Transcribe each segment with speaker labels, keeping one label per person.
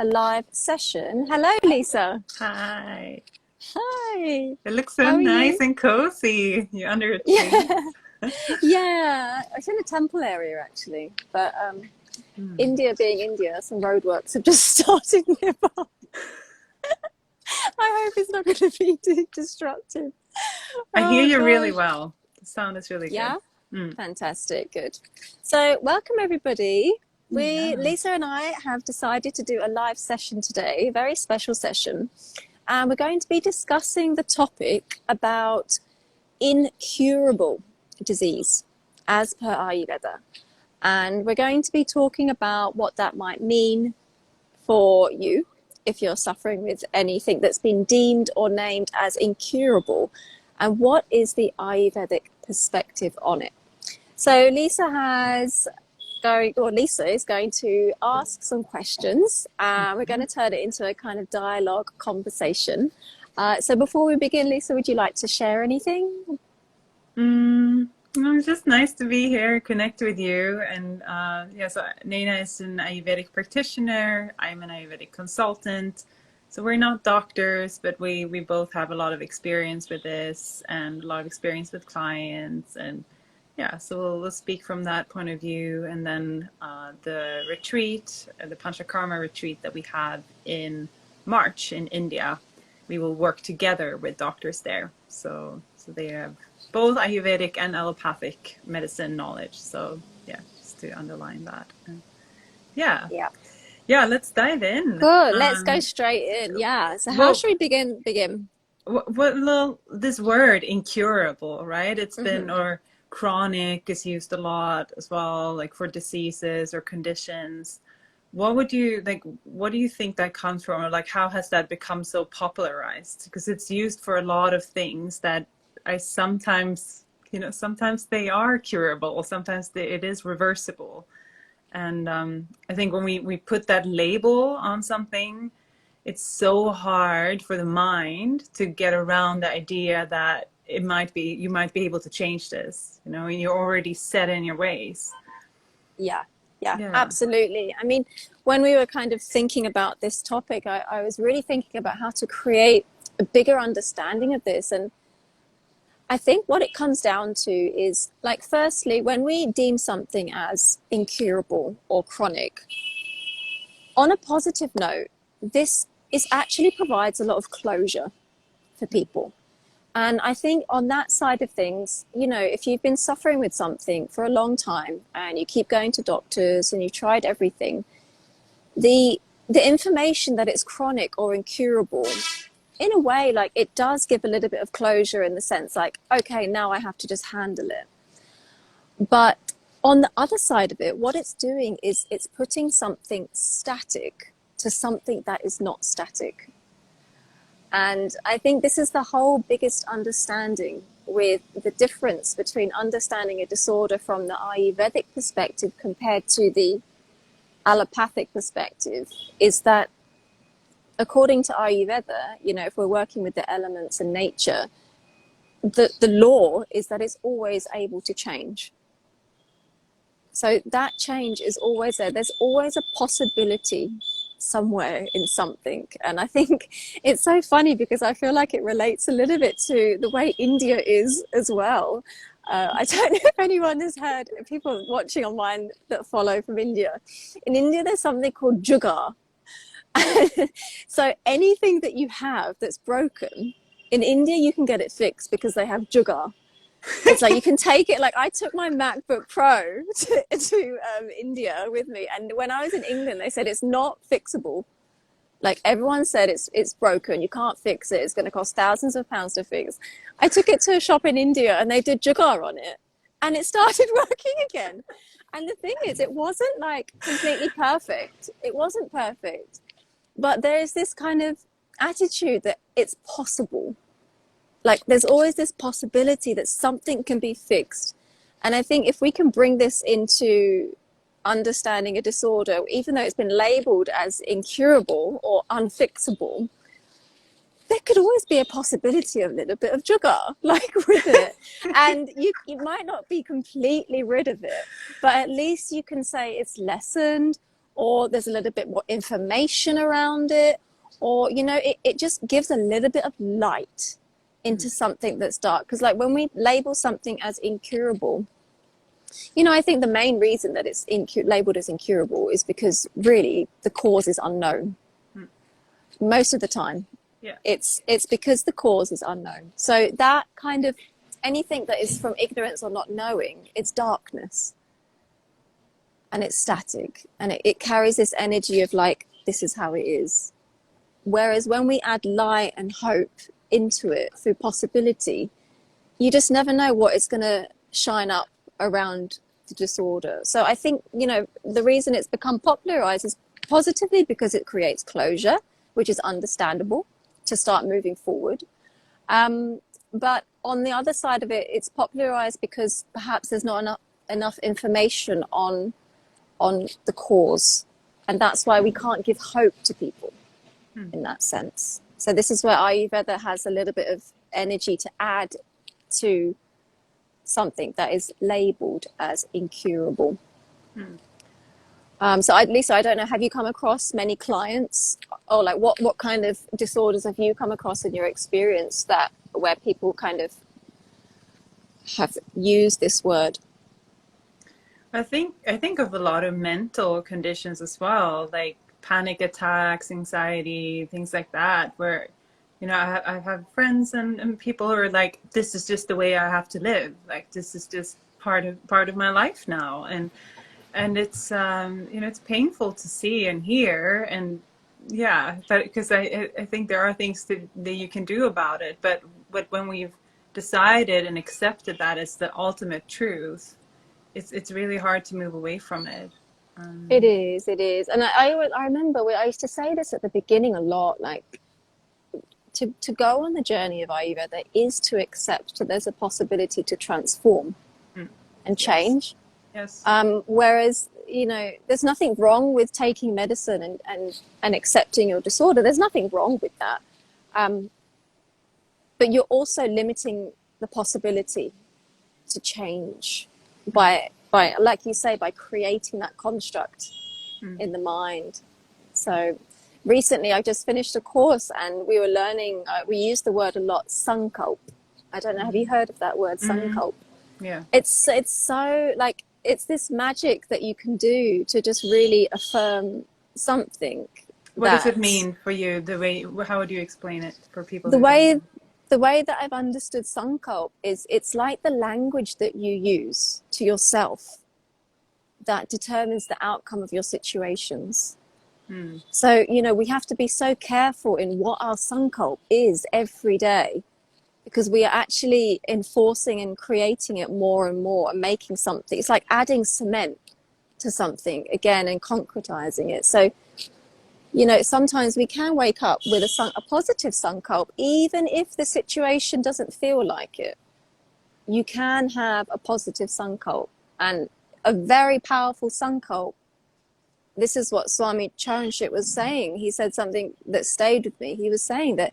Speaker 1: a live session. Hello, Lisa.
Speaker 2: Hi.
Speaker 1: Hi.
Speaker 2: It looks so
Speaker 1: How are
Speaker 2: nice
Speaker 1: you?
Speaker 2: and cozy. You're under a tree.
Speaker 1: Yeah, yeah. It's in a temple area actually, but
Speaker 2: Hmm.
Speaker 1: India being India, some roadworks have just started nearby. I hope it's not going to be too destructive.
Speaker 2: I hear
Speaker 1: Oh
Speaker 2: you really
Speaker 1: gosh.
Speaker 2: well. The sound is really good.
Speaker 1: Yeah,
Speaker 2: Mm.
Speaker 1: fantastic. Good. So, welcome everybody.
Speaker 2: Yeah.
Speaker 1: Lisa and I have decided to do a live session today, a very special session. And we're going to be discussing the topic about incurable disease as per Ayurveda. And we're going to be talking about what that might mean for you if you're suffering with anything that's been deemed or named as incurable, and what is the Ayurvedic perspective on it. So Lisa is going to ask some questions. We're going to turn it into a kind of dialogue conversation. So before we begin, Lisa, would you like to share anything?
Speaker 2: It's just nice to be here, connect with you. And yeah, so Nina is an Ayurvedic practitioner. I'm an Ayurvedic consultant. So we're not doctors, but we both have a lot of experience with this and a lot of experience with clients. And yeah, so we'll speak from that point of view. And then the retreat, the Panchakarma retreat that we have in March in India, we will work together with doctors there. So they have both Ayurvedic and allopathic medicine knowledge. So yeah, just to underline that. Yeah,
Speaker 1: Yeah.
Speaker 2: yeah. Let's dive in.
Speaker 1: Good. Let's go straight in. Yeah. So how
Speaker 2: Well,
Speaker 1: should we begin?
Speaker 2: this word incurable, right? It's been
Speaker 1: Hmm.
Speaker 2: or chronic is used a lot as well, like for diseases or conditions. What would you like? What do you think that comes from, or like how has that become so popularized? Because it's used for a lot of things that I sometimes, sometimes they are curable, sometimes it is reversible. And I think when we put that label on something, it's so hard for the mind to get around the idea that you might be able to change this, and you're already set in your ways.
Speaker 1: Yeah. Yeah,
Speaker 2: Yeah.
Speaker 1: absolutely. I mean, when we were kind of thinking about this topic, I was really thinking about how to create a bigger understanding of this. And I think what it comes down to is like, firstly, when we deem something as incurable or chronic, on a positive note, this is actually provides a lot of closure for people. And I think on that side of things, if you've been suffering with something for a long time and you keep going to doctors and you've tried everything, the the information that it's chronic or incurable, in a way, like it does give a little bit of closure in the sense like, okay, now I have to just handle it. But on the other side of it, what it's doing is it's putting something static to something that is not static. And I think this is the whole biggest understanding with the difference between understanding a disorder from the Ayurvedic perspective compared to the allopathic perspective, is that according to Ayurveda, if we're working with the elements and nature, the law is that it's always able to change. So that change is always there. There's always a possibility somewhere in something. And I think it's so funny because I feel like it relates a little bit to the way India is as well. I don't know if anyone has heard, people watching online that follow from India. In India, there's something called jugaad. So anything that you have that's broken, in India, you can get it fixed because they have jugaad. It's like you can take it. Like I took my MacBook Pro to India with me, and when I was in England, they said it's not fixable. Like everyone said, it's broken. You can't fix it. It's going to cost thousands of pounds to fix. I took it to a shop in India, and they did jugaad on it, and it started working again. And the thing is, it wasn't like completely perfect. It wasn't perfect, but there is this kind of attitude that it's possible. Like there's always this possibility that something can be fixed. And I think if we can bring this into understanding a disorder, even though it's been labeled as incurable or unfixable, there could always be a possibility of a little bit of jugaad, like with it. And you might not be completely rid of it, but at least you can say it's lessened, or there's a little bit more information around it, or, you know, it just gives a little bit of light into something that's dark. Because like when we label something as incurable, you know, I think the main reason that it's labeled as incurable is because really the cause is unknown. Most of the time,
Speaker 2: Yeah.
Speaker 1: it's because the cause is unknown. So that kind of anything that is from ignorance or not knowing, it's darkness, and it's static, and it carries this energy of like, this is how it is. Whereas when we add light and hope into it through possibility, you just never know what is going to shine up around the disorder. So I think, you know, the reason it's become popularized is positively because it creates closure, which is understandable to start moving forward. But on the other side of it, it's popularized because perhaps there's not enough information on the cause. And that's why we can't give hope to people in that sense. So this is where Ayurveda has a little bit of energy to add to something that is labeled as incurable. So Lisa, I don't know, have you come across many clients, or like what kind of disorders have you come across in your experience that where people kind of have used this word?
Speaker 2: I think of a lot of mental conditions as well, like panic attacks, anxiety, things like that, where, you know, I have friends and people who are like, this is just the way I have to live. Like, this is just part of my life now. And it's, you know, it's painful to see and hear. And yeah, because I think there are things that you can do about it. But when we've decided and accepted that as the ultimate truth, it's really hard to move away from it.
Speaker 1: It is. And I remember I used to say this at the beginning a lot, like to go on the journey of Ayurveda is to accept that there's a possibility to transform and change.
Speaker 2: Yes.
Speaker 1: Whereas, you know, there's nothing wrong with taking medicine and accepting your disorder. There's nothing wrong with that. But you're also limiting the possibility to change by like you say, by creating that construct in the mind. So recently I just finished a course and we were learning, we use the word a lot, sankalp. I don't know, have you heard of that word, sankalp?
Speaker 2: Yeah.
Speaker 1: It's so like, it's this magic that you can do to just really affirm something.
Speaker 2: What does it mean for you? How would you explain it for people?
Speaker 1: The way that I've understood sankalp is it's like the language that you use to yourself that determines the outcome of your situations. So, you know, we have to be so careful in what our sankalp is every day, because we are actually enforcing and creating it more and more and making something. It's like adding cement to something again and concretizing it. So, you know, sometimes we can wake up with a positive sankalp, even if the situation doesn't feel like it. You can have a positive sankalp, and a very powerful sankalp. This is what Swami Charanshit was saying. He said something that stayed with me. He was saying that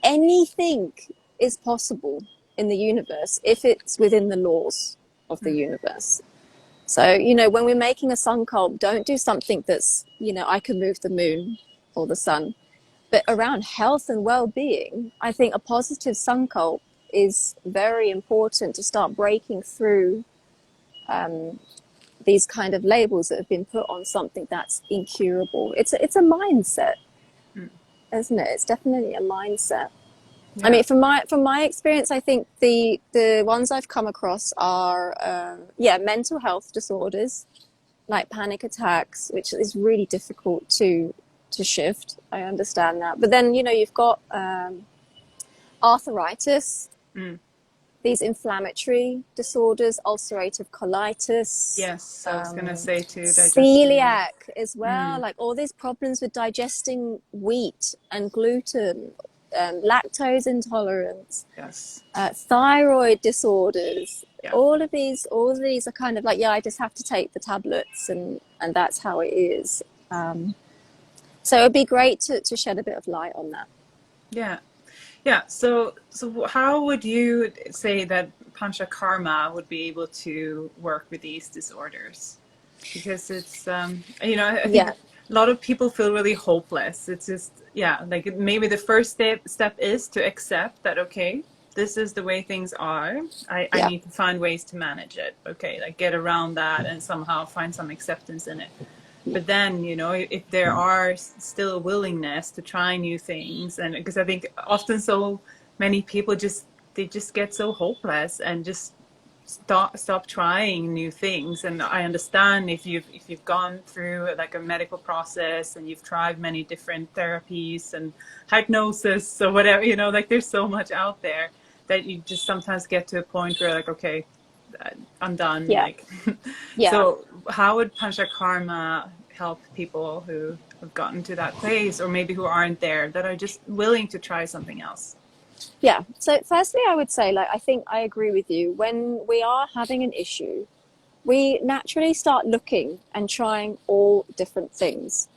Speaker 1: anything is possible in the universe if it's within the laws of the universe. So, you know, when we're making a sankalp, don't do something that's, you know, I can move the moon or the sun. But around health and well-being, I think a positive sankalp is very important to start breaking through these kind of labels that have been put on something that's incurable. It's a mindset, isn't it? It's definitely a mindset. Yeah. I mean, from my experience, I think the ones I've come across are mental health disorders like panic attacks, which is really difficult to shift. I understand that, but then, you know, you've got arthritis, these inflammatory disorders, ulcerative colitis.
Speaker 2: Yes, I was going to say too.
Speaker 1: Celiac as well, like all these problems with digesting wheat and gluten. Lactose intolerance, thyroid disorders, all of these are kind of like, I just have to take the tablets and that's how it is. So it'd be great to shed a bit of light on that.
Speaker 2: Yeah. So how would you say that Panchakarma would be able to work with these disorders? because it's I think
Speaker 1: Yeah,
Speaker 2: a lot of people feel really hopeless. It's just, yeah, like maybe the first step is to accept that, okay, this is the way things are. I
Speaker 1: yeah,
Speaker 2: need to find ways to manage it. Okay, like get around that and somehow find some acceptance in it. But then, if there are still a willingness to try new things, and because I think often so many people just get so hopeless and just stop trying new things. And I understand if you've gone through like a medical process and you've tried many different therapies and hypnosis or whatever, like there's so much out there that you just sometimes get to a point where like, okay, I'm done.
Speaker 1: yeah,
Speaker 2: Like,
Speaker 1: yeah.
Speaker 2: so how would Panchakarma help people who have gotten to that place, or maybe who aren't there, that are just willing to try something else?
Speaker 1: Yeah. So firstly, I would say, like, I think I agree with you. When we are having an issue, we naturally start looking and trying all different things.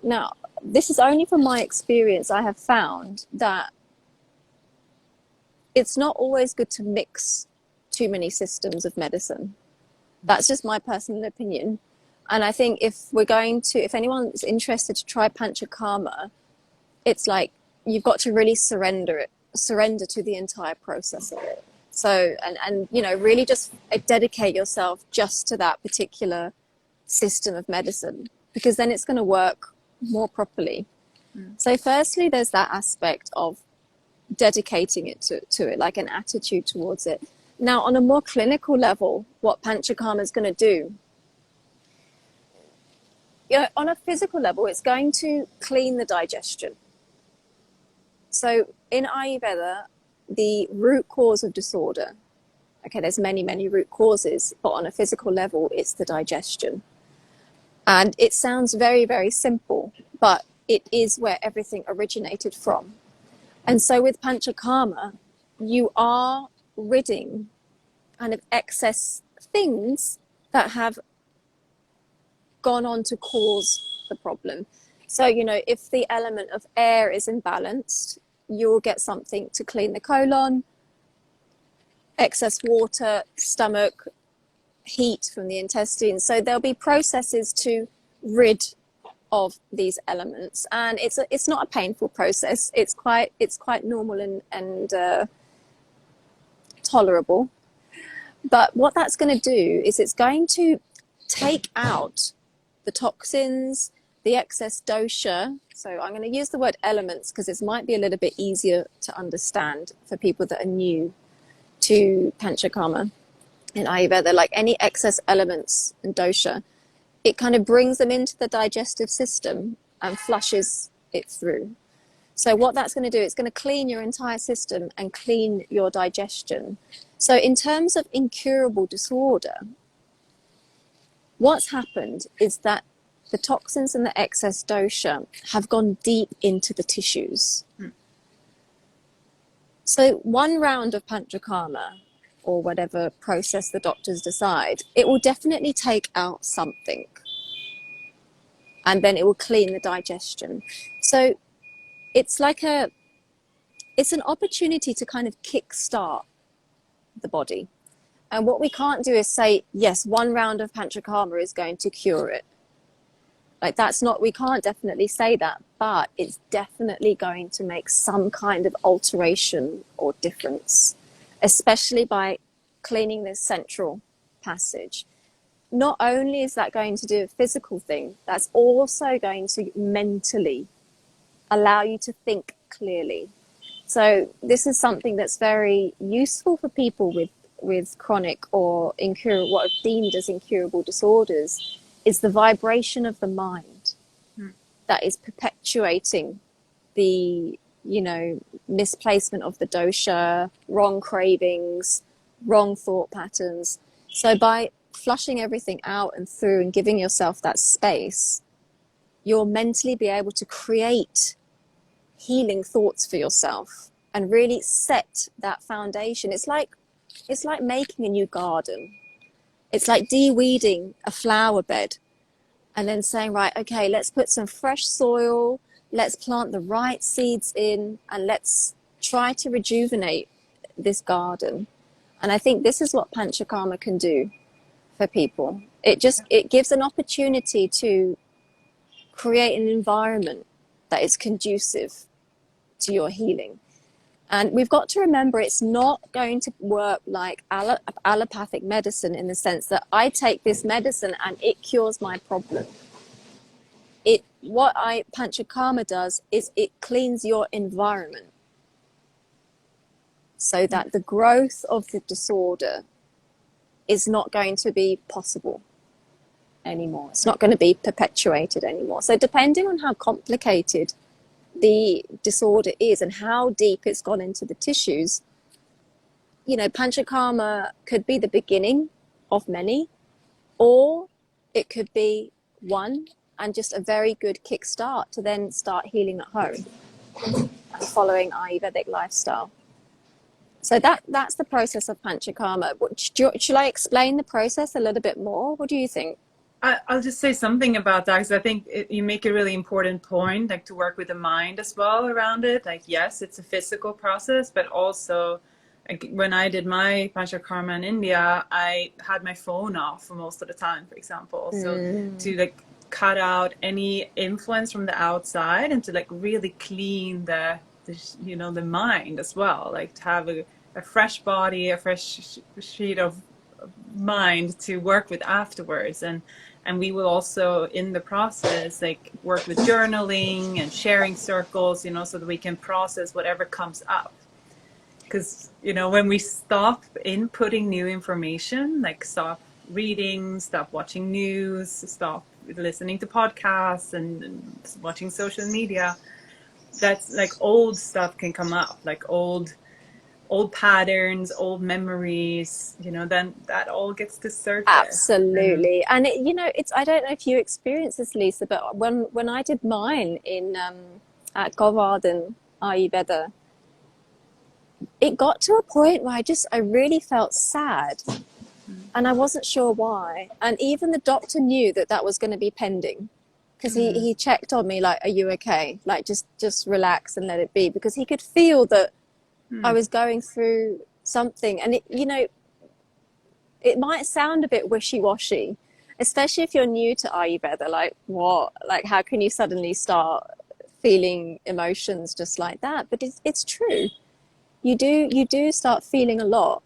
Speaker 1: Now, this is only from my experience. I have found that it's not always good to mix too many systems of medicine. That's just my personal opinion. And I think if anyone's interested to try Panchakarma, it's like you've got to really surrender to the entire process of it. So, really just dedicate yourself just to that particular system of medicine, because then it's going to work more properly. So firstly, there's that aspect of dedicating it to it, like an attitude towards it. Now, on a more clinical level, what Panchakarma is going to do, on a physical level, it's going to clean the digestion. So in Ayurveda, the root cause of disorder, okay, there's many, many root causes, but on a physical level, it's the digestion. And it sounds very, very simple, but it is where everything originated from. And so with Panchakarma, you are ridding kind of excess things that have gone on to cause the problem. So, if the element of air is imbalanced, you'll get something to clean the colon, excess water, stomach, heat from the intestines. So there'll be processes to rid of these elements, and it's not a painful process. It's quite normal and tolerable. But what that's going to do is it's going to take out the toxins, the excess dosha. So I'm going to use the word elements because this might be a little bit easier to understand for people that are new to Panchakarma in Ayurveda. Like any excess elements and dosha, it kind of brings them into the digestive system and flushes it through. So what that's going to do, it's going to clean your entire system and clean your digestion. So in terms of incurable disorder, what's happened is that the toxins and the excess dosha have gone deep into the tissues. So one round of Panchakarma, or whatever process the doctors decide, it will definitely take out something. And then it will clean the digestion. So it's an opportunity to kind of kickstart the body. And what we can't do is say, yes, one round of Panchakarma is going to cure it. Like we can't definitely say that, but it's definitely going to make some kind of alteration or difference, especially by cleaning this central passage. Not only is that going to do a physical thing, that's also going to mentally allow you to think clearly. So this is something that's very useful for people with chronic or incurable, what are deemed as incurable disorders, is the vibration of the mind that is perpetuating the, misplacement of the dosha, wrong cravings, wrong thought patterns. So by flushing everything out and through and giving yourself that space, you'll mentally be able to create healing thoughts for yourself and really set that foundation. It's like making a new garden. It's like de-weeding a flower bed and then saying, right, okay, let's put some fresh soil, let's plant the right seeds in, and let's try to rejuvenate this garden. And I think this is what Panchakarma can do for people. It gives an opportunity to create an environment that is conducive to your healing. And we've got to remember it's not going to work like allopathic medicine, in the sense that I take this medicine and it cures my problem. What Panchakarma does is it cleans your environment so that the growth of the disorder is not going to be possible anymore. It's not going to be perpetuated anymore. So depending on how complicated the disorder is and how deep it's gone into the tissues, Panchakarma could be the beginning of many, or it could be one and just a very good kickstart to then start healing at home and following Ayurvedic lifestyle. So that's the process of Panchakarma. Shall I explain the process a little bit more? What do you think?
Speaker 2: I'll just say something about that, because I think you make a really important point, like to work with the mind as well around it. Like, yes, it's a physical process, but also like when I did my Panchakarma in India, I had my phone off for most of the time, for example. So to like cut out any influence from the outside and to like really clean the mind as well, like to have a fresh body, a fresh sheet of mind to work with afterwards. And we will also in the process like work with journaling and sharing circles, so that we can process whatever comes up. Because when we stop inputting new information, like stop reading, stop watching news, stop listening to podcasts and watching social media, that's like old stuff can come up, like old patterns, old memories, then that all gets to surface.
Speaker 1: Absolutely. And it's, I don't know if you experience this, Lisa, but when I did mine at Govardhan Ayurveda, it got to a point where I really felt sad, and I wasn't sure why. And even the doctor knew that was going to be pending, because he checked on me like, are you okay? Like, just relax and let it be, because he could feel that I was going through something. And it might sound a bit wishy-washy, especially if you're new to Ayurveda. Like, what? Like, how can you suddenly start feeling emotions just like that? But it's true. You do start feeling a lot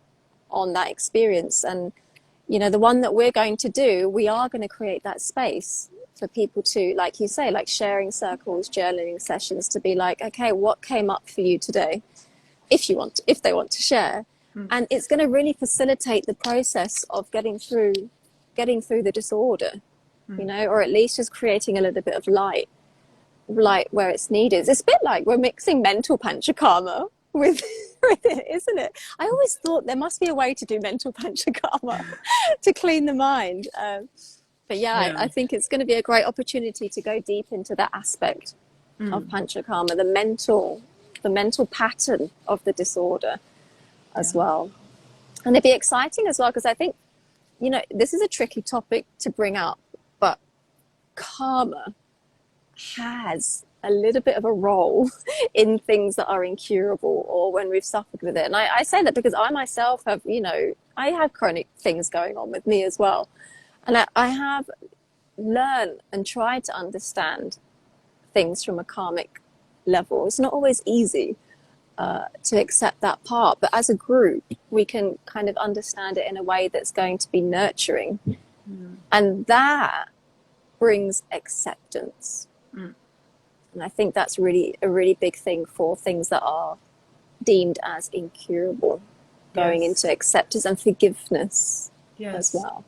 Speaker 1: on that experience. And the one that we're going to do, we are going to create that space for people to, like you say, like sharing circles, journaling sessions, to be like, okay, what came up for you today, if they want to share. And it's going to really facilitate the process of getting through the disorder, or at least just creating a little bit of light where it's needed. It's a bit like we're mixing mental Panchakarma with it, isn't it? I always thought there must be a way to do mental Panchakarma to clean the mind. But I think it's going to be a great opportunity to go deep into that aspect of Panchakarma, the mental pattern of the disorder as well. And it'd be exciting as well, because I think, this is a tricky topic to bring up, but karma has a little bit of a role in things that are incurable, or when we've suffered with it. And I say that because I myself have, I have chronic things going on with me as well. And I have learned and tried to understand things from a karmic level. It's not always easy to accept that part, but as a group, we can kind of understand it in a way that's going to be nurturing. And that brings acceptance. And I think that's really a really big thing for things that are deemed as incurable, going into acceptance and forgiveness as well.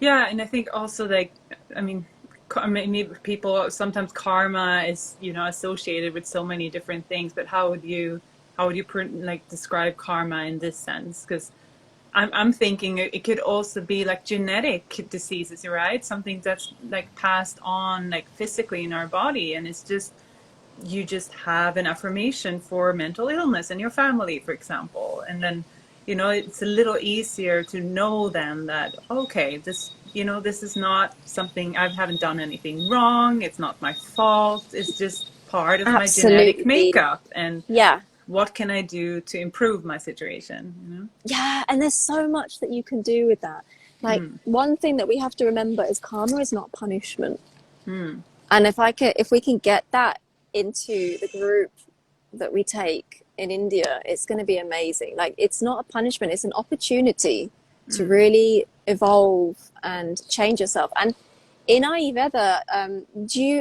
Speaker 2: Yeah, and I think also, like, I mean, maybe people, sometimes karma is, associated with so many different things, but how would you describe karma in this sense? Because I'm thinking it could also be like genetic diseases, right? Something that's like passed on like physically in our body, and it's just, you just have an affirmation for mental illness in your family, for example, and then it's a little easier to know then that, okay, this is not something, I haven't done anything wrong, it's not my fault, it's just part of my genetic makeup, and what can I do to improve my situation? Yeah,
Speaker 1: and there's so much that you can do with that. Like, one thing that we have to remember is karma is not punishment.
Speaker 2: Mm.
Speaker 1: And if we can get that into the group that we take in India, it's going to be amazing. Like, it's not a punishment, it's an opportunity to really evolve and change yourself. And in Ayurveda,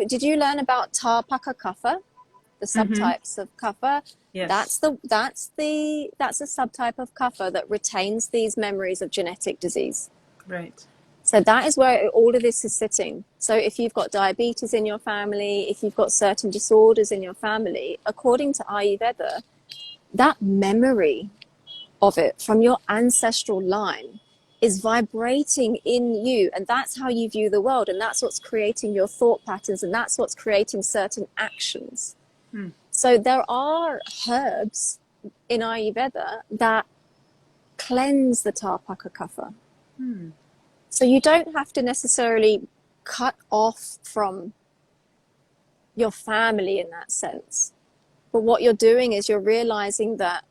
Speaker 1: did you learn about Tarpaka Kapha, the
Speaker 2: Mm-hmm.
Speaker 1: subtypes of Kapha?
Speaker 2: Yes.
Speaker 1: That's a subtype of Kapha that retains these memories of genetic disease.
Speaker 2: Right.
Speaker 1: So that is where all of this is sitting. So if you've got diabetes in your family, if you've got certain disorders in your family, according to Ayurveda, that memory of it from your ancestral line is vibrating in you. And that's how you view the world. And that's what's creating your thought patterns. And that's what's creating certain actions.
Speaker 2: Mm.
Speaker 1: So there are herbs in Ayurveda that cleanse the Tarpaka Kapha.
Speaker 2: Mm.
Speaker 1: So you don't have to necessarily cut off from your family in that sense. But what you're doing is you're realizing that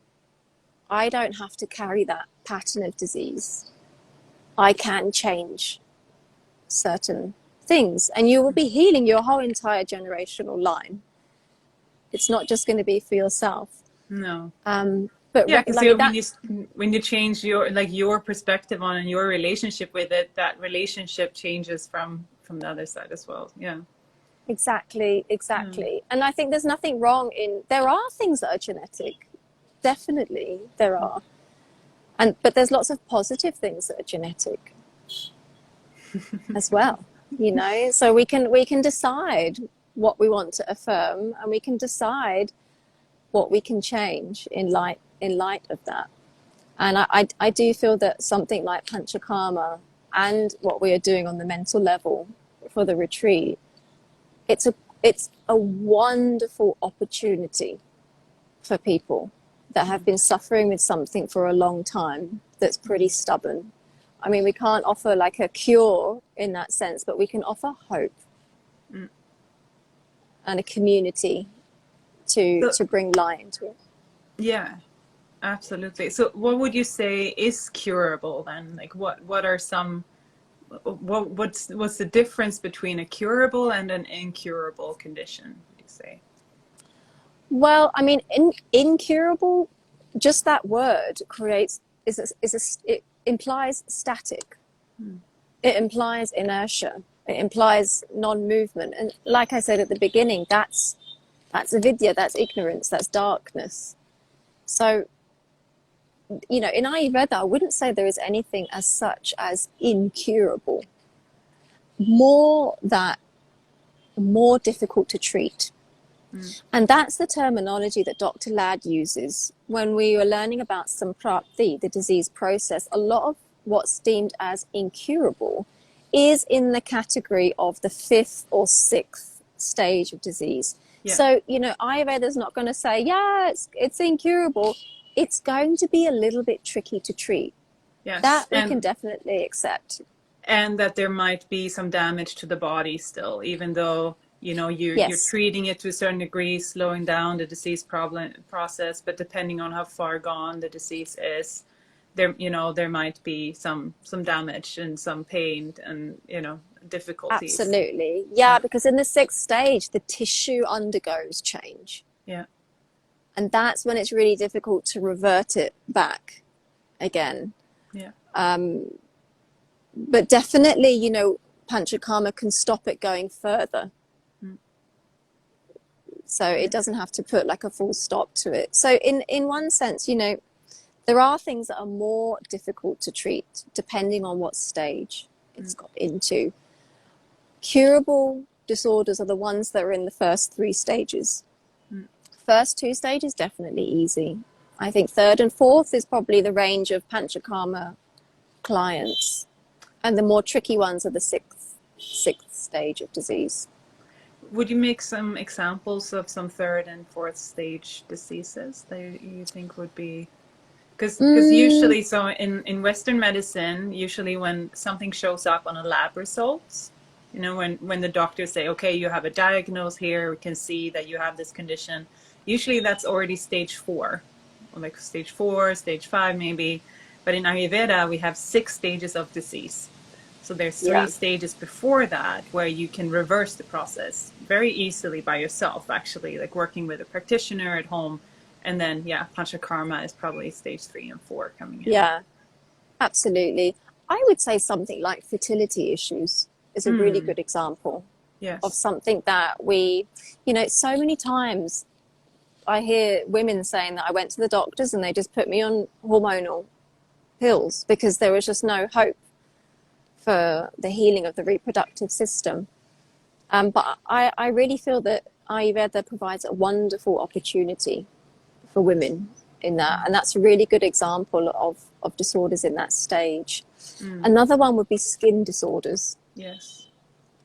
Speaker 1: I don't have to carry that pattern of disease. I can change certain things, and you will be healing your whole entire generational line. It's not just going to be for yourself.
Speaker 2: No.
Speaker 1: But
Speaker 2: Yeah, because
Speaker 1: like
Speaker 2: when you change your perspective on and your relationship with it, that relationship changes from the other side as well. Yeah.
Speaker 1: exactly. And I think there's nothing wrong there are things that are genetic. Definitely there are. But there's lots of positive things that are genetic as well, so we can decide what we want to affirm, and we can decide what we can change in light of that. And I do feel that something like Panchakarma and what we are doing on the mental level for the retreat, it's a wonderful opportunity for people that have been suffering with something for a long time that's pretty stubborn. I mean, we can't offer like a cure in that sense, but we can offer hope and a community to bring light into it.
Speaker 2: Yeah, absolutely. So what would you say is curable then? Like what are some what's the difference between a curable and an incurable condition, would you say?
Speaker 1: Well, I mean, incurable, just that word it implies static. It implies inertia. It implies non-movement. And like I said at the beginning, that's avidya, that's ignorance, that's darkness. So, in Ayurveda, I wouldn't say there is anything as such as incurable. More difficult to treat. And that's the terminology that Dr. Ladd uses when we were learning about samprapti, the disease process. A lot of what's deemed as incurable is in the category of the 5th or 6th stage of disease. Yeah. So, Ayurveda is not going to say, yeah, it's incurable. It's going to be a little bit tricky to treat.
Speaker 2: Yes.
Speaker 1: That we can definitely accept.
Speaker 2: And that there might be some damage to the body still, even though you're treating it to a certain degree, slowing down the disease process, but depending on how far gone the disease is, there might be some damage and some pain and difficulties.
Speaker 1: Absolutely, yeah, because in the 6th stage the tissue undergoes change.
Speaker 2: Yeah.
Speaker 1: And that's when it's really difficult to revert it back again.
Speaker 2: Yeah.
Speaker 1: But definitely, Panchakarma can stop it going further. So it doesn't have to put like a full stop to it. So in one sense, there are things that are more difficult to treat depending on what stage it's got into. Curable disorders are the ones that are in the first 3 stages. First 2 stages, definitely easy. I think 3rd and 4th is probably the range of Panchakarma clients. And the more tricky ones are the 6th stage of disease.
Speaker 2: Would you make some examples of some 3rd and 4th stage diseases that you think would be? Because usually, so in Western medicine, usually when something shows up on a lab results, when the doctors say, okay, you have a diagnosis here, we can see that you have this condition, usually that's already stage 4, or like stage 4, stage 5 maybe. But in Ayurveda, we have 6 stages of disease. So there's three
Speaker 1: Yeah.
Speaker 2: stages before that where you can reverse the process very easily by yourself, actually, like working with a practitioner at home. And then, yeah, Panchakarma is probably stage 3 and 4 coming in.
Speaker 1: Yeah, absolutely. I would say something like fertility issues is a really
Speaker 2: Mm,
Speaker 1: good example of
Speaker 2: yes.
Speaker 1: something that we, so many times I hear women saying that I went to the doctors and they just put me on hormonal pills because there was just no hope for the healing of the reproductive system. But I really feel that Ayurveda provides a wonderful opportunity for women in that. And that's a really good example of disorders in that stage.
Speaker 2: Mm,
Speaker 1: Another one would be skin disorders
Speaker 2: yes.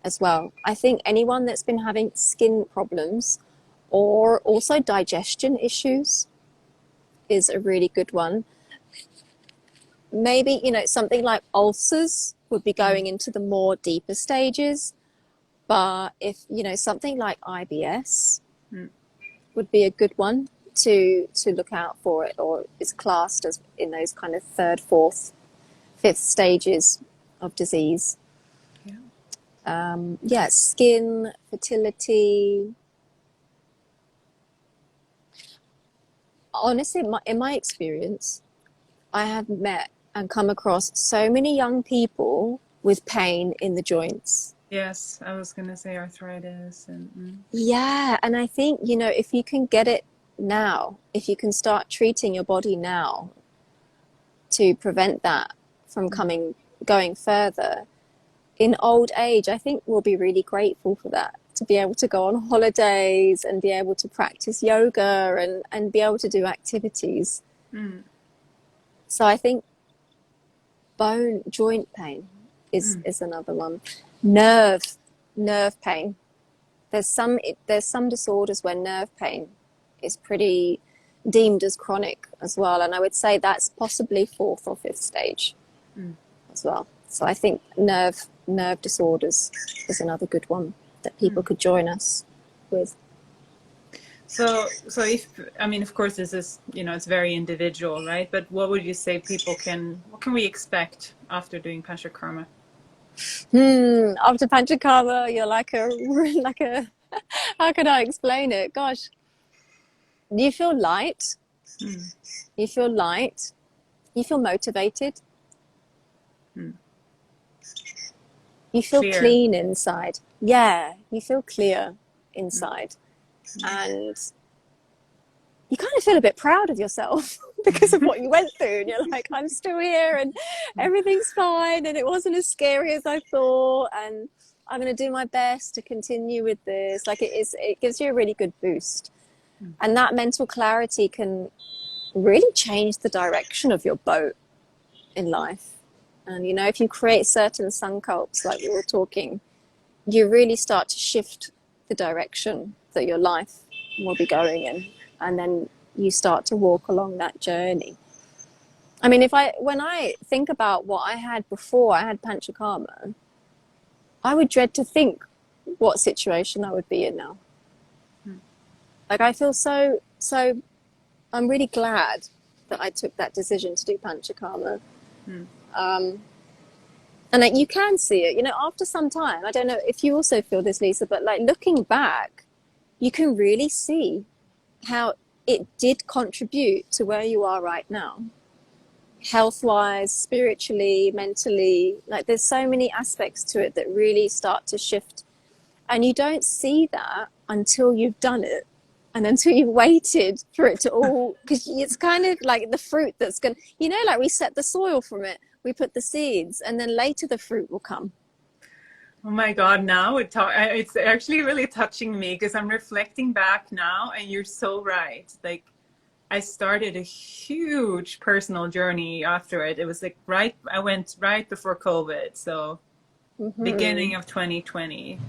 Speaker 1: as well. I think anyone that's been having skin problems or also digestion issues is a really good one. Maybe, something like ulcers would be
Speaker 2: Mm,
Speaker 1: going into the more deeper stages. But if, something like IBS
Speaker 2: mm,
Speaker 1: would be a good one to look out for it, or is classed as in those kind of third, fourth, fifth stages of disease.
Speaker 2: yeah.
Speaker 1: Yeah, skin, fertility. Honestly, in my experience, I have met and come across so many young people with pain in the joints.
Speaker 2: Yes, I was going to say arthritis and
Speaker 1: Yeah, and I think, if you can get it now, if you can start treating your body now to prevent that from going further, in old age, I think we'll be really grateful for that, to be able to go on holidays and be able to practice yoga and be able to do activities.
Speaker 2: mm,
Speaker 1: So I think joint pain
Speaker 2: mm,
Speaker 1: is another one. Nerve pain. There's some disorders where nerve pain is pretty deemed as chronic as well, and I would say that's possibly fourth or fifth stage
Speaker 2: mm,
Speaker 1: as well. So I think nerve disorders is another good one that people
Speaker 2: mm.
Speaker 1: could join us with.
Speaker 2: So if, I mean, of course, this is, it's very individual, right? But what would you say what can we expect after doing Panchakarma?
Speaker 1: After Panchakarma, you're like a how can I explain it? Gosh, you feel light.
Speaker 2: Mm,
Speaker 1: You feel light. You feel motivated.
Speaker 2: mm.
Speaker 1: You feel
Speaker 2: Clear.
Speaker 1: clean inside. Yeah, you feel clear
Speaker 2: Mm,
Speaker 1: inside. And you kind of feel a bit proud of yourself because of what you went through. And you're like, I'm still here and everything's fine. And it wasn't as scary as I thought. And I'm going to do my best to continue with this. Like it gives you a really good boost.
Speaker 2: mm,
Speaker 1: And that mental clarity can really change the direction of your boat in life. And, if you create certain sankalps, like we were talking, you really start to shift the direction that your life will be going in. And then you start to walk along that journey. I mean, when I think about what I had before I had Panchakarma, I would dread to think what situation I would be in now.
Speaker 2: mm,
Speaker 1: Like I feel so I'm really glad that I took that decision to do Panchakarma.
Speaker 2: mm.
Speaker 1: Um, and you can see it, after some time. I don't know if you also feel this, Lisa, but like looking back, you can really see how it did contribute to where you are right now. Health-wise, spiritually, mentally, like there's so many aspects to it that really start to shift. And you don't see that until you've done it and until you've waited for it to all, because it's kind of like the fruit that's going to, like we set the soil from it, we put the seeds, and then later the fruit will come.
Speaker 2: Oh my God, now it's actually really touching me because I'm reflecting back now and you're so right. Like I started a huge personal journey after it. It was like I went right before COVID. So
Speaker 1: Mm-hmm.
Speaker 2: beginning of 2020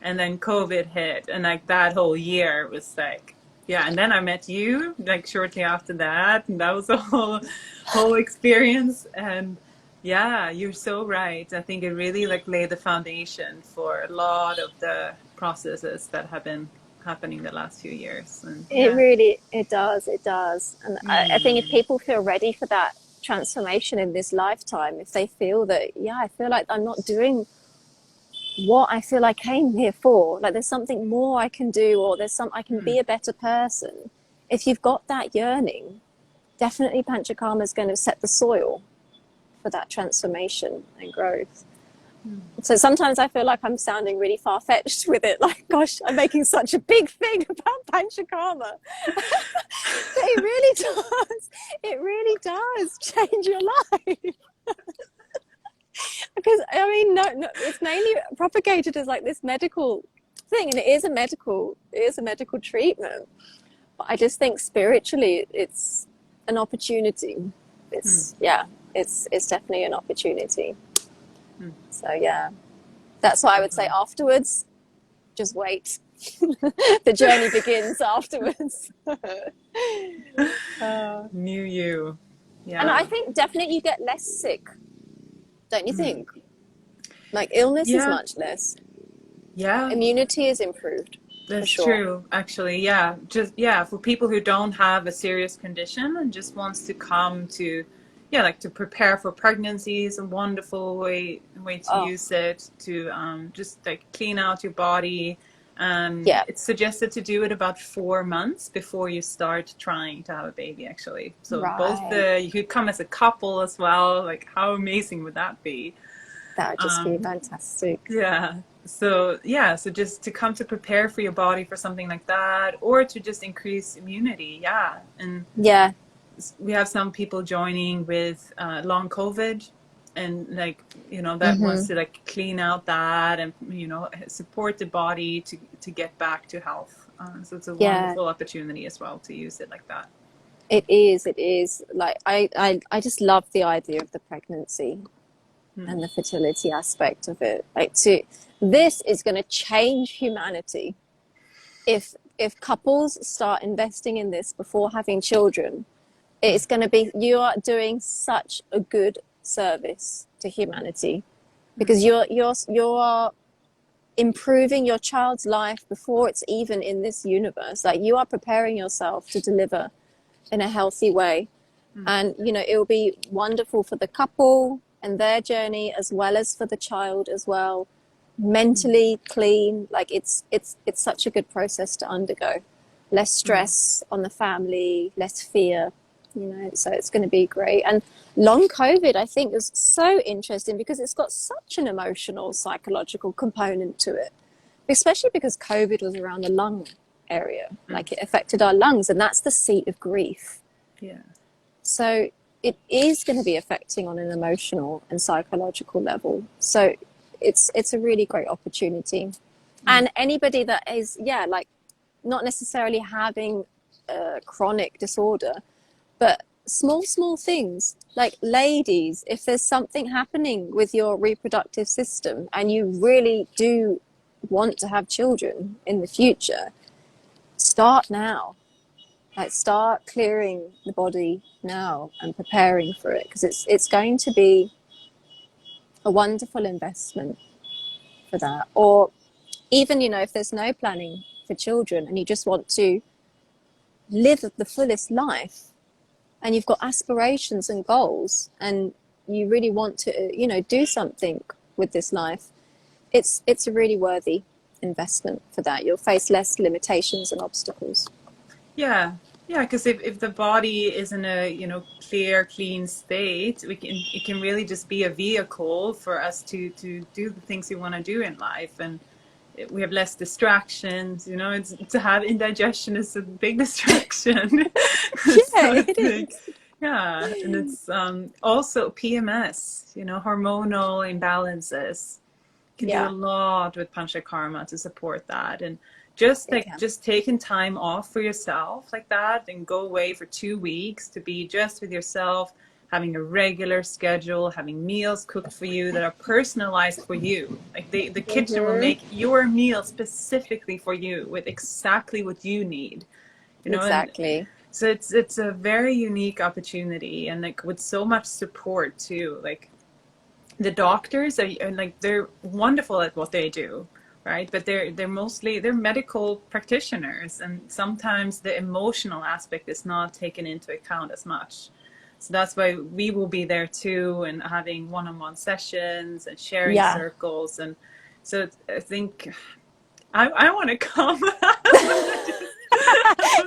Speaker 2: and then COVID hit and like that whole year was like, yeah. And then I met you like shortly after that. And that was a whole experience. And yeah, you're so right. I think it really like laid the foundation for a lot of the processes that have been happening the last few years. And
Speaker 1: It
Speaker 2: yeah.
Speaker 1: really, it does. And I think if
Speaker 2: Mm,
Speaker 1: people feel ready for that, transformation in this lifetime, if they feel that, yeah, I feel like I'm not doing what I feel I came here for, like there's something more I can do, or I can be a better person. If you've got that yearning, definitely Panchakarma is going to set the soil for that transformation and growth. So sometimes I feel like I'm sounding really far-fetched with it, like, gosh, I'm making such a big thing about Panchakarma. But it really does change your life. Because I mean, no, it's mainly propagated as like this medical thing, and it is a medical treatment. But I just think spiritually, it's an opportunity. It's it's definitely an opportunity. So yeah, that's why I would say afterwards, just wait. The journey begins afterwards.
Speaker 2: New you. Yeah.
Speaker 1: And I think definitely you get less sick, don't you think? Like illness is much less.
Speaker 2: Yeah.
Speaker 1: Immunity is improved.
Speaker 2: That's
Speaker 1: sure.
Speaker 2: true, actually. Yeah. Just, for people who don't have a serious condition and just wants to come to, like to prepare for pregnancy is a wonderful way to use it to just like clean out your body. It's suggested to do it about 4 months before you start trying to have a baby, actually. So you could come as a couple as well. Like, how amazing would that be?
Speaker 1: That would just be fantastic.
Speaker 2: Yeah. So just to come to prepare for your body for something like that, or to just increase immunity. Yeah. And we have some people joining with long COVID, and like, that wants to like clean out that and, support the body to get back to health. So it's a wonderful opportunity as well to use it like that.
Speaker 1: It is. Like, I just love the idea of the pregnancy and the fertility aspect of it. Like, this is going to change humanity. If couples start investing in this before having children, it's going to be, you are doing such a good service to humanity, because you're improving your child's life before it's even in this universe. Like, you are preparing yourself to deliver in a healthy way. And it will be wonderful for the couple and their journey, as well as for the child as well. Mentally clean, like it's such a good process to undergo. Less stress on the family, less fear, so it's going to be great. And long COVID, I think, is so interesting because it's got such an emotional, psychological component to it, especially because COVID was around the lung area. Like, it affected our lungs, and that's the seat of grief. So it is going to be affecting on an emotional and psychological level. So it's a really great opportunity. And anybody that is, like, not necessarily having a chronic disorder, but small things, like, ladies, if there's something happening with your reproductive system and you really do want to have children in the future, start now. Like, start clearing the body now and preparing for it, because it's going to be a wonderful investment for that. Or even, if there's no planning for children and you just want to live the fullest life, and you've got aspirations and goals, and you really want to, do something with this life, it's a really worthy investment for that. You'll face less limitations and obstacles.
Speaker 2: Yeah, because if the body is in a clear, clean state, it can really just be a vehicle for us to do the things we want to do in life, and we have less distractions. It's to have indigestion is a big distraction.
Speaker 1: It is.
Speaker 2: Yeah, and it's also PMS. Hormonal imbalances can do a lot with Panchakarma to support that. And just taking time off for yourself like that, and go away for 2 weeks to be just with yourself, having a regular schedule, having meals cooked for you that are personalized for you. Like, the kitchen will make your meal specifically for you with exactly what you need.
Speaker 1: Exactly.
Speaker 2: And so it's a very unique opportunity, and like with so much support too. Like, the doctors are like, they're wonderful at what they do, right? But they're mostly medical practitioners, and sometimes the emotional aspect is not taken into account as much. So that's why we will be there too, and having one-on-one sessions and sharing
Speaker 1: Yeah.
Speaker 2: circles. And so I think I want to come.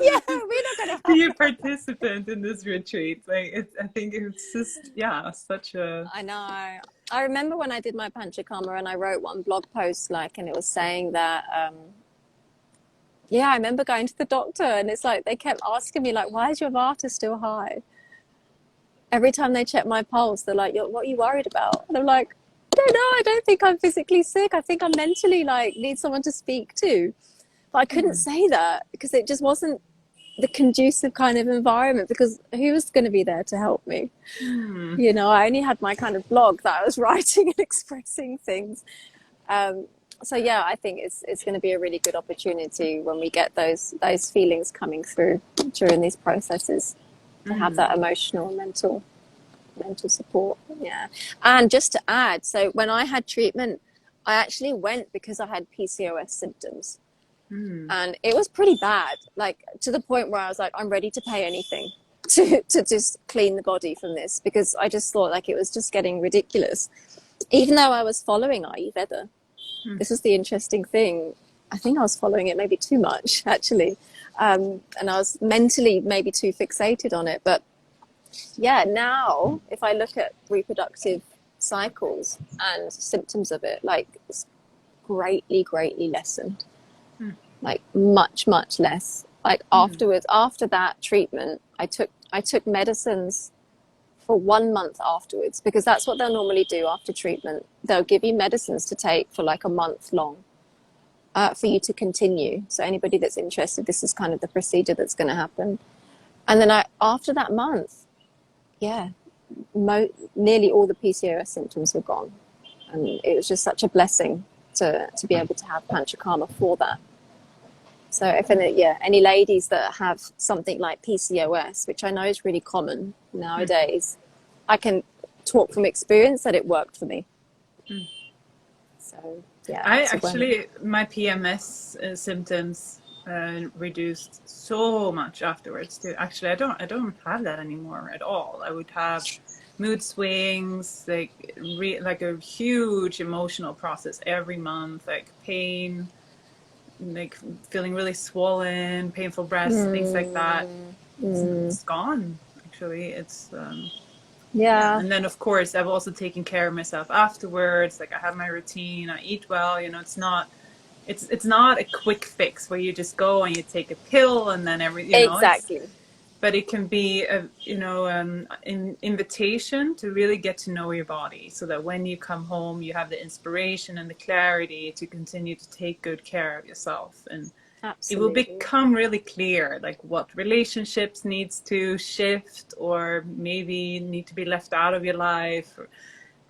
Speaker 1: Yeah, we're not going to
Speaker 2: Be
Speaker 1: have
Speaker 2: a participant in this retreat. Like, I think it's just, yeah, such a.
Speaker 1: I know. I remember when I did my Panchakarma and I wrote one blog post, like, and it was saying that, yeah, I remember going to the doctor and it's like they kept asking me, like, why is your Vata still high? Every time they check my pulse, they're like, what are you worried about? And I'm like, I don't know. I don't think I'm physically sick. I think I'm mentally, like, need someone to speak to. But I couldn't say that because it just wasn't the conducive kind of environment, because who was going to be there to help me? You know, I only had my kind of blog that I was writing and expressing things. So yeah, I think it's going to be a really good opportunity when we get those feelings coming through during these processes to have that emotional and mental support. Yeah. And just to add, so when I had treatment, I actually went because I had PCOS symptoms. And it was pretty bad, like to the point where I was like, I'm ready to pay anything to just clean the body from this, because I just thought like it was just getting ridiculous. Even though I was following Ayurveda, this is the interesting thing. I think I was following it maybe too much, actually. And I was mentally maybe too fixated on it. But yeah, now if I look at reproductive cycles and symptoms of it, like it's greatly lessened. Like much less. Like afterwards, after that treatment, I took medicines for 1 month afterwards, because that's what they'll normally do after treatment. They'll give you medicines to take for like a month long for you to continue. So anybody that's interested, this is kind of the procedure that's going to happen. And then after that month, yeah, nearly all the PCOS symptoms were gone, and it was just such a blessing to be able to have Panchakarma for that. So if any ladies that have something like PCOS, which I know is really common nowadays, I can talk from experience that it worked for me. So yeah,
Speaker 2: My PMS symptoms reduced so much afterwards too. Actually, I don't have that anymore at all. I would have mood swings, like a huge emotional process every month, like pain, like feeling really swollen, painful breasts, things like that. It's gone. Actually, it's
Speaker 1: yeah.
Speaker 2: And then of course I've also taken care of myself afterwards. Like I have my routine, I eat well. You know, it's not a quick fix where you just go and you take a pill and then
Speaker 1: Exactly.
Speaker 2: But it can be an invitation to really get to know your body, so that when you come home, you have the inspiration and the clarity to continue to take good care of yourself. And
Speaker 1: Absolutely.
Speaker 2: it will become really clear, like what relationships needs to shift or maybe need to be left out of your life.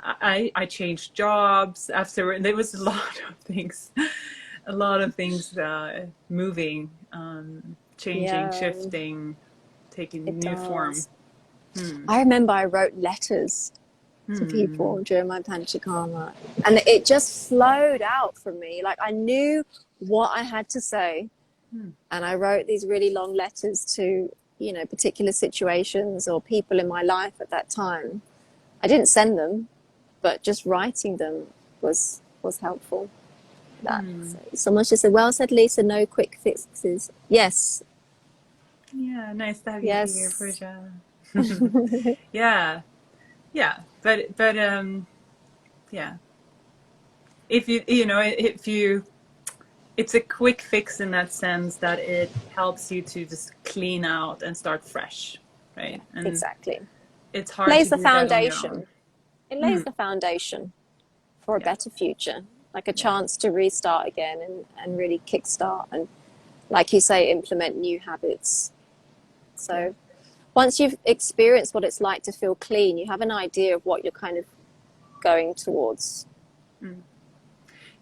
Speaker 2: I changed jobs after. There was a lot of things moving, changing, shifting, taking new form.
Speaker 1: I remember I wrote letters to people during my Panchakarma, and it just flowed out from me. Like I knew what I had to say, and I wrote these really long letters to, you know, particular situations or people in my life at that time. I didn't send them, but just writing them was helpful. So someone just said, well said, Lisa, no quick fixes. Yes.
Speaker 2: Yeah, nice to have you here, Pooja. Yeah. But yeah. If you it's a quick fix in that sense that it helps you to just clean out and start fresh, right? And
Speaker 1: exactly.
Speaker 2: It's hard
Speaker 1: lays
Speaker 2: to
Speaker 1: the
Speaker 2: do that on your
Speaker 1: foundation.
Speaker 2: own.
Speaker 1: It lays the foundation for a better future, like a chance to restart again and really kickstart and, like you say, implement new habits. So once you've experienced what it's like to feel clean, you have an idea of what you're kind of going towards.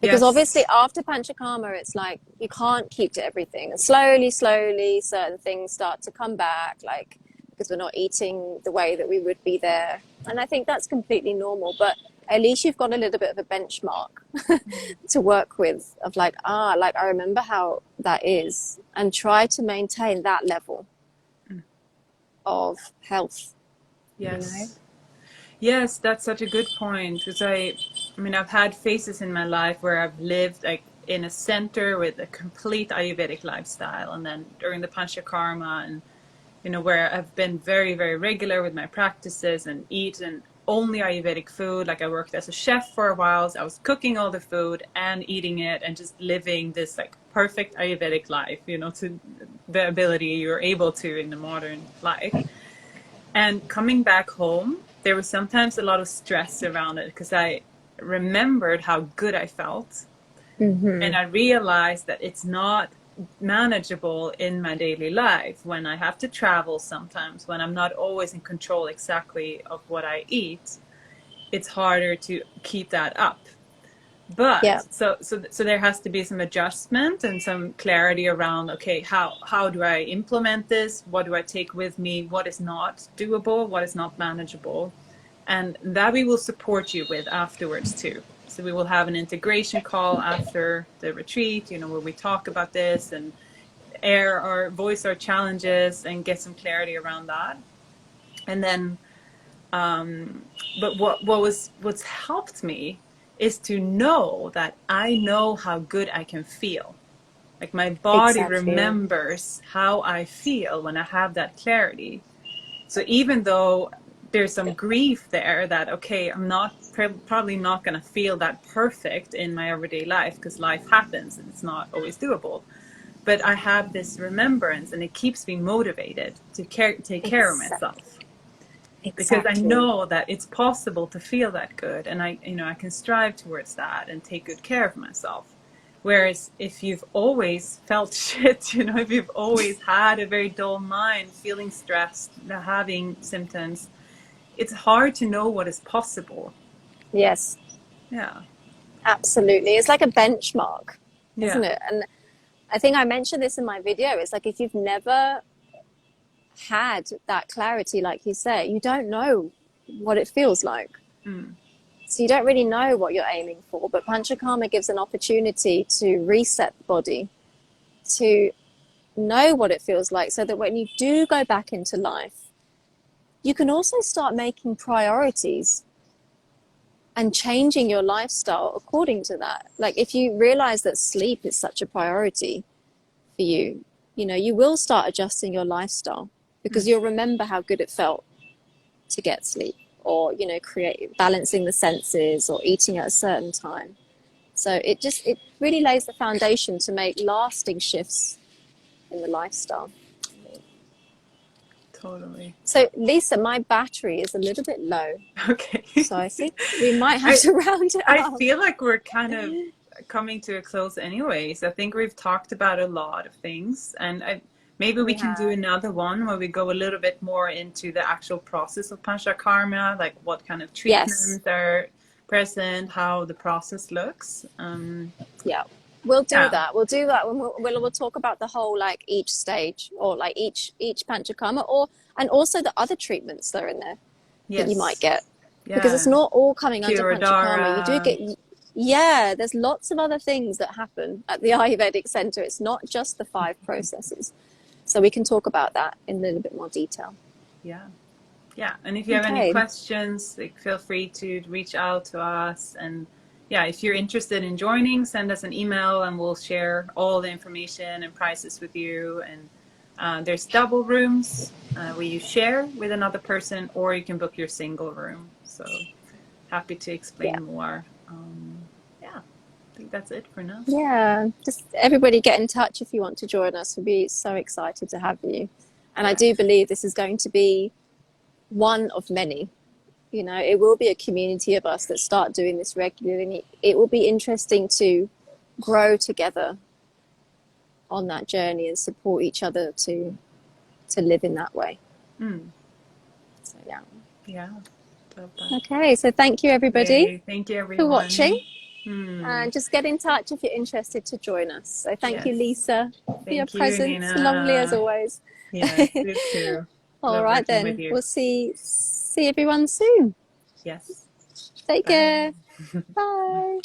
Speaker 1: Because obviously after Panchakarma, it's like you can't keep to everything. And slowly, certain things start to come back, like because we're not eating the way that we would be there. And I think that's completely normal. But at least you've got a little bit of a benchmark to work with of like I remember how that is, and try to maintain that level of health you know?
Speaker 2: Yes. Yes, that's such a good point. Because I mean, I've had phases in my life where I've lived like in a center with a complete Ayurvedic lifestyle, and then during the Panchakarma, and where I've been very, very regular with my practices and eaten only Ayurvedic food. Like I worked as a chef for a while, so I was cooking all the food and eating it and just living this like perfect Ayurvedic life, to the ability you're able to in the modern life. And coming back home, there was sometimes a lot of stress around it because I remembered how good I felt. And I realized that it's not manageable in my daily life when I have to travel sometimes, when I'm not always in control exactly of what I eat. It's harder to keep that up. But
Speaker 1: Yeah,
Speaker 2: so there has to be some adjustment and some clarity around, okay, how do I implement this? What do I take with me? What is not doable? What is not manageable? And that we will support you with afterwards too. So we will have an integration call after the retreat, where we talk about this and voice our challenges and get some clarity around that. And then but what's helped me is to know that I know how good I can feel. Like my body
Speaker 1: exactly.
Speaker 2: remembers how I feel when I have that clarity. So even though there's some grief there that, okay, I'm not probably not going to feel that perfect in my everyday life because life happens and it's not always doable. But I have this remembrance and it keeps me motivated to take care of
Speaker 1: Exactly.
Speaker 2: myself, because I
Speaker 1: Exactly.
Speaker 2: know that it's possible to feel that good, and I can strive towards that and take good care of myself. Whereas if you've always felt shit, if you've always had a very dull mind, feeling stressed, having symptoms, it's hard to know what is possible.
Speaker 1: Yes,
Speaker 2: Yeah.
Speaker 1: absolutely. It's like a benchmark, isn't
Speaker 2: Yeah.
Speaker 1: it? And I think I mentioned this in my video. It's like if you've never had that clarity, like you say, you don't know what it feels like.
Speaker 2: Mm.
Speaker 1: So you don't really know what you're aiming for. But Panchakarma gives an opportunity to reset the body, to know what it feels like, so that when you do go back into life, you can also start making priorities and changing your lifestyle according to that. Like if you realize that sleep is such a priority for you, you will start adjusting your lifestyle because
Speaker 2: Mm.
Speaker 1: you'll remember how good it felt to get sleep, or create balancing the senses or eating at a certain time. So it really lays the foundation to make lasting shifts in the lifestyle.
Speaker 2: Totally.
Speaker 1: So Lisa, my battery is a little bit low,
Speaker 2: Okay.
Speaker 1: so I think we might have
Speaker 2: I
Speaker 1: to round it
Speaker 2: I
Speaker 1: up.
Speaker 2: feel like we're kind of coming to a close anyways. I think we've talked about a lot of things, and maybe we
Speaker 1: We
Speaker 2: can do
Speaker 1: have.
Speaker 2: another one where we go a little bit more into the actual process of Panchakarma, like what kind of
Speaker 1: Yes.
Speaker 2: treatments are present, how the process looks.
Speaker 1: Yeah. We'll do
Speaker 2: Yeah.
Speaker 1: that. We'll do that when we'll talk about the whole, like each stage, or like each panchakarma, or and also the other treatments that are in there that you might
Speaker 2: Yes.
Speaker 1: get, because it's
Speaker 2: Yeah.
Speaker 1: not all coming under panchakarma. You do
Speaker 2: Kiradara.
Speaker 1: get, yeah, there's lots of other things that happen at the Ayurvedic Center. It's not just the 5 processes. So we can talk about that in a little bit more detail.
Speaker 2: Yeah. Yeah, and if you have any
Speaker 1: Okay.
Speaker 2: questions, like, feel free to reach out to us. And yeah, if you're interested in joining, send us an email and we'll share all the information and prices with you. And there's double rooms where you share with another person, or you can book your single room. So happy to
Speaker 1: Yeah.
Speaker 2: explain more. Yeah, I think that's it for now.
Speaker 1: Yeah. Just everybody get in touch if you want to join us. We'll be so excited to have you. And I
Speaker 2: Yeah.
Speaker 1: do believe this is going to be one of many. It will be a community of us that start doing this regularly. It will be interesting to grow together on that journey and support each other to live in that way.
Speaker 2: Mm.
Speaker 1: So yeah.
Speaker 2: Yeah. Love that.
Speaker 1: Okay, so thank you everybody
Speaker 2: Yay. Thank you,
Speaker 1: for watching,
Speaker 2: everyone. Hmm.
Speaker 1: and just get in touch if you're interested to join us. So thank you,
Speaker 2: Yes.
Speaker 1: Lisa, for your
Speaker 2: Thank you,
Speaker 1: presence. Lovely as
Speaker 2: Nina.
Speaker 1: always.
Speaker 2: Yes, you too.
Speaker 1: All
Speaker 2: Love
Speaker 1: right
Speaker 2: working with
Speaker 1: then,
Speaker 2: you.
Speaker 1: we'll see everyone soon.
Speaker 2: Yes.
Speaker 1: Take
Speaker 2: Bye.
Speaker 1: care. Bye.